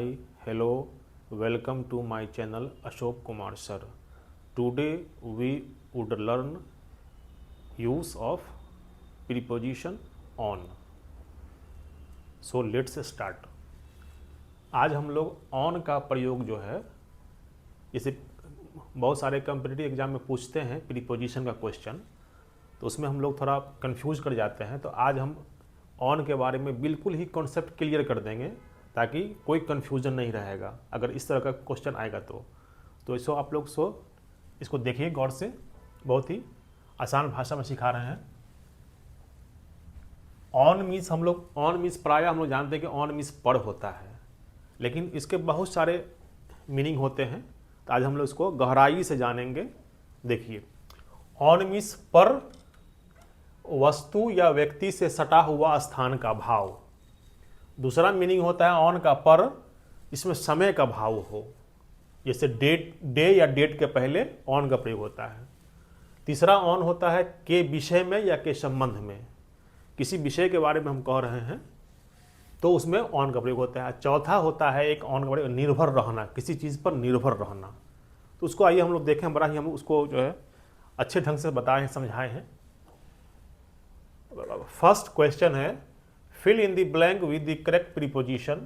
Hello, welcome to my channel Ashok Kumar sir. Today we would learn use of preposition on. So let's start. आज हम लोग on का प्रयोग जो है, जैसे बहुत सारे कॉम्पिटिटिव एग्जाम में पूछते हैं प्रीपोजिशन का क्वेश्चन, तो उसमें हम लोग थोड़ा कंफ्यूज कर जाते हैं। तो आज हम ऑन के बारे में बिल्कुल ही कॉन्सेप्ट क्लियर कर देंगे ताकि कोई कन्फ्यूजन नहीं रहेगा अगर इस तरह का क्वेश्चन आएगा तो इसको आप लोग इसको देखिए गौर से, बहुत ही आसान भाषा में सिखा रहे हैं। ऑन मीन्स प्रायः हम लोग जानते हैं कि ऑन मीन्स पर होता है, लेकिन इसके बहुत सारे मीनिंग होते हैं। तो आज हम लोग इसको गहराई से जानेंगे। देखिए, ऑन मीन्स पर वस्तु या व्यक्ति से सटा हुआ स्थान का भाव। दूसरा मीनिंग होता है ऑन का पर, इसमें समय का भाव हो, जैसे डे या डेट के पहले ऑन का प्रयोग होता है। तीसरा ऑन होता है के विषय में या के संबंध में, किसी विषय के बारे में हम कह रहे हैं तो उसमें ऑन का प्रयोग होता है। चौथा होता है एक ऑन का प्रयोग निर्भर रहना, किसी चीज़ पर निर्भर रहना। तो उसको आइए हम लोग देखें, बड़ा ही हम उसको जो है अच्छे ढंग से बताए हैं, समझाए हैं। फर्स्ट क्वेश्चन है, fill in the blank with the correct preposition.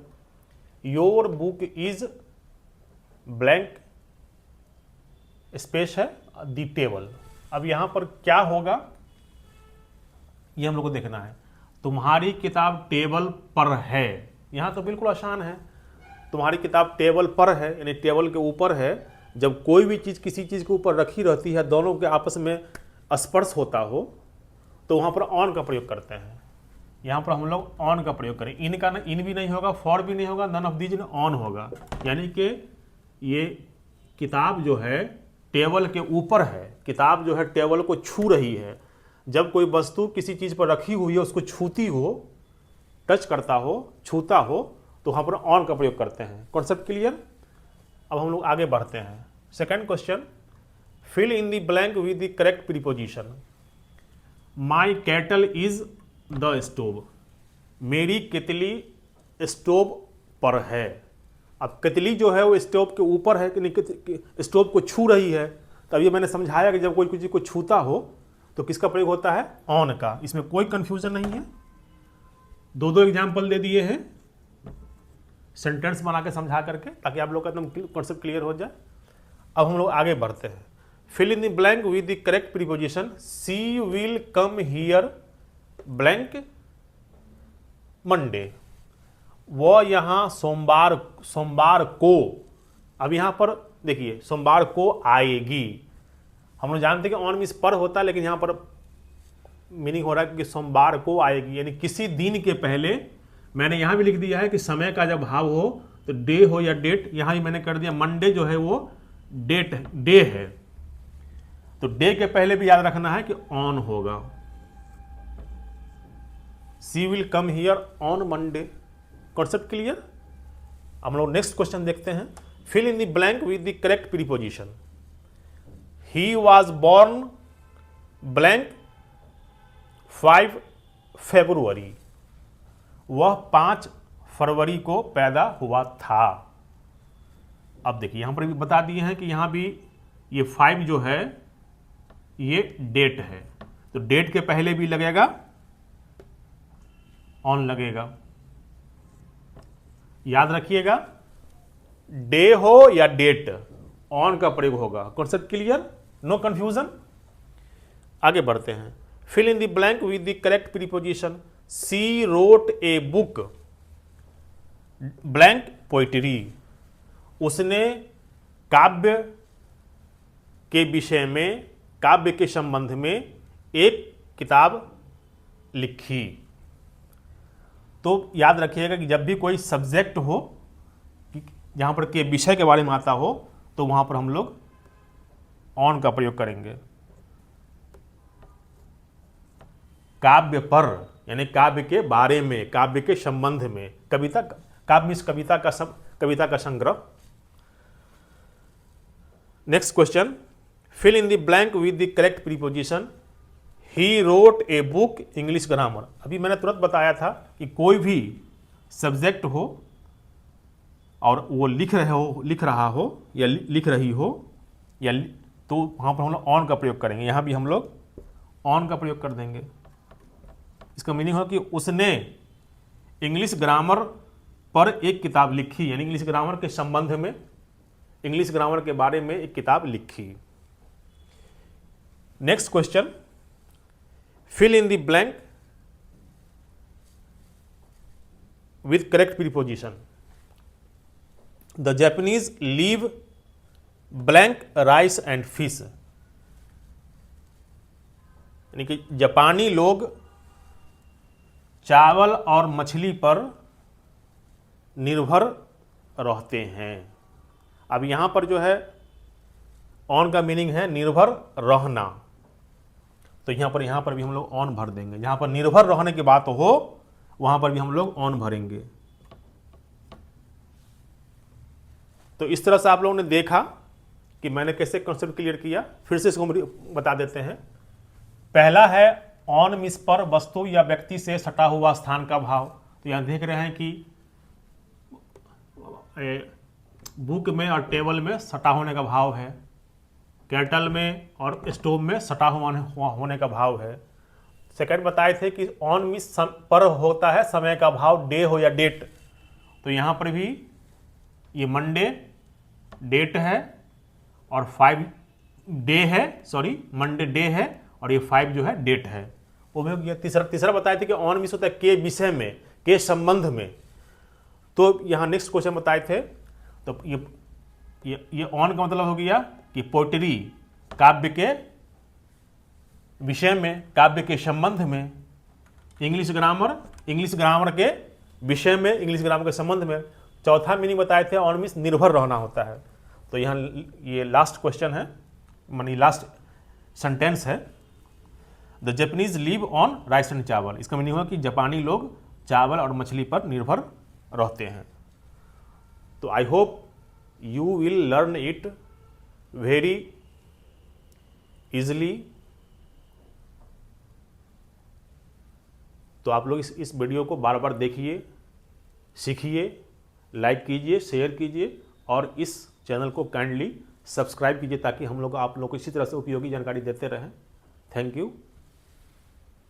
Your book is blank, space है द टेबल। अब यहां पर क्या होगा ये हम लोग को देखना है। तुम्हारी किताब टेबल पर है, यहां तो बिल्कुल आसान है। तुम्हारी किताब टेबल पर है यानी टेबल के ऊपर है। जब कोई भी चीज़ किसी चीज़ के ऊपर रखी रहती है, दोनों के आपस में स्पर्श होता हो, तो वहाँ पर ऑन का प्रयोग करते हैं। यहाँ पर हम लोग ऑन का प्रयोग करें। इन भी नहीं होगा, फॉर भी नहीं होगा, नन ऑफ दीज ऑन होगा। यानी कि ये किताब जो है टेबल के ऊपर है, किताब जो है टेबल को छू रही है। जब कोई वस्तु किसी चीज़ पर रखी हुई है, उसको छूती हो, टच करता हो, छूता हो, तो वहाँ पर ऑन का प्रयोग करते हैं। Concept clear? अब हम लोग आगे बढ़ते हैं। Second question, fill in the blank with the correct preposition. My kettle is the stove. मेरी केतली स्टोव पर है। अब केतली जो है वो स्टोव के ऊपर है, स्टोव को छू रही है। तब ये मैंने समझाया कि जब कोई चीज़ को छूता हो तो किसका प्रयोग होता है? ऑन का। इसमें कोई कंफ्यूजन नहीं है। दो एग्जाम्पल दे दिए हैं सेंटेंस बना के समझा करके, ताकि आप लोग का एकदम कॉन्सेप्ट क्लियर हो जाए। अब हम लोग आगे बढ़ते हैं। Fill in the blank with the correct preposition. She will come here blank Monday. वो यहाँ सोमवार को। अब यहाँ पर देखिए, सोमवार को आएगी। हम लोग जानते हैं कि ऑन मीन्स पर होता है, लेकिन यहाँ पर मीनिंग हो रहा है कि सोमवार को आएगी, यानी किसी दिन के पहले। मैंने यहाँ भी लिख दिया है कि समय का जब भाव हो तो डे हो या डेट। यहाँ भी मैंने कर दिया मंडे जो है वो डे है, तो डे के पहले भी याद रखना है कि ऑन होगा। She will come here on Monday. Concept clear? हम लोग नेक्स्ट क्वेश्चन देखते हैं। Fill in the blank with the correct preposition. He was born blank 5 February. वह 5 फरवरी को पैदा हुआ था। अब देखिए, यहां पर भी बता दिए हैं कि यहां भी ये 5 जो है ये डेट है, तो डेट के पहले भी लगेगा ऑन लगेगा। याद रखिएगा, डे हो या डेट, ऑन का प्रयोग होगा। Concept clear? No confusion. आगे बढ़ते हैं। Fill in the blank with the correct preposition. She wrote a book blank poetry. उसने काव्य के विषय में, काव्य के संबंध में एक किताब लिखी। तो याद रखिएगा कि जब भी कोई सब्जेक्ट हो जहां पर के विषय के बारे में आता हो, तो वहां पर हम लोग ऑन का प्रयोग करेंगे। काव्य पर यानी काव्य के बारे में, काव्य के संबंध में। कविता, काव्य मीन्स कविता का संग्रह। Next question, fill in the blank with the correct preposition. He wrote a book English grammar. अभी मैंने तुरंत बताया था कि कोई भी सब्जेक्ट हो और वो लिख रहा हो या लिख रही हो या तो वहाँ पर हम लोग ऑन का प्रयोग करेंगे। यहाँ भी हम लोग ऑन का प्रयोग कर देंगे। इसका मीनिंग हो कि उसने इंग्लिश ग्रामर पर एक किताब लिखी, यानी इंग्लिश ग्रामर के संबंध में, इंग्लिश ग्रामर के बारे में एक किताब लिखी। Next question, fill in the blank with correct preposition. The Japanese live blank rice and fish, यानी कि जापानी लोग चावल और मछली पर निर्भर रहते हैं। अब यहाँ पर जो है ऑन का मीनिंग है निर्भर रहना, तो यहाँ पर भी हम लोग ऑन भर देंगे। जहाँ पर निर्भर रहने की बात हो वहाँ पर भी हम लोग ऑन भरेंगे। तो इस तरह से आप लोगों ने देखा कि मैंने कैसे कॉन्सेप्ट क्लियर किया। फिर से इसको बता देते हैं। पहला है ऑन मिस पर वस्तु या व्यक्ति से सटा हुआ स्थान का भाव। तो यहाँ देख रहे हैं कि बुक में और टेबल में सटा होने का भाव है, केटल में और स्टोव में सटा होने का भाव है। सेकंड बताए थे कि ऑन मिस पर होता है समय का भाव, डे हो या डेट। तो यहाँ पर भी ये मंडे डेट है और 5 डे है, सॉरी मंडे डे है और ये 5 जो है डेट है। वो भी हो गया। तीसरा बताए थे कि ऑन मिस होता है के विषय में, के संबंध में। तो यहाँ नेक्स्ट क्वेश्चन बताए थे। तो ये ऑन का मतलब हो गया कि पोएट्री, काव्य के विषय में, काव्य के संबंध में। इंग्लिश ग्रामर के विषय में, इंग्लिश ग्रामर के संबंध में। चौथा मीनिंग बताए थे ऑन मिस निर्भर रहना होता है। तो यहाँ ये लास्ट क्वेश्चन है, मानी लास्ट सेंटेंस है, the Japanese live on rice and चावल। इसका मीनिंग हुआ कि जापानी लोग चावल और मछली पर निर्भर रहते हैं। तो I hope you will learn it very easily. तो आप लोग इस वीडियो को बार बार देखिए, सीखिए, लाइक कीजिए, शेयर कीजिए और इस चैनल को काइंडली सब्सक्राइब कीजिए ताकि हम लोग आप लोग को इसी तरह से उपयोगी जानकारी देते रहें। Thank you.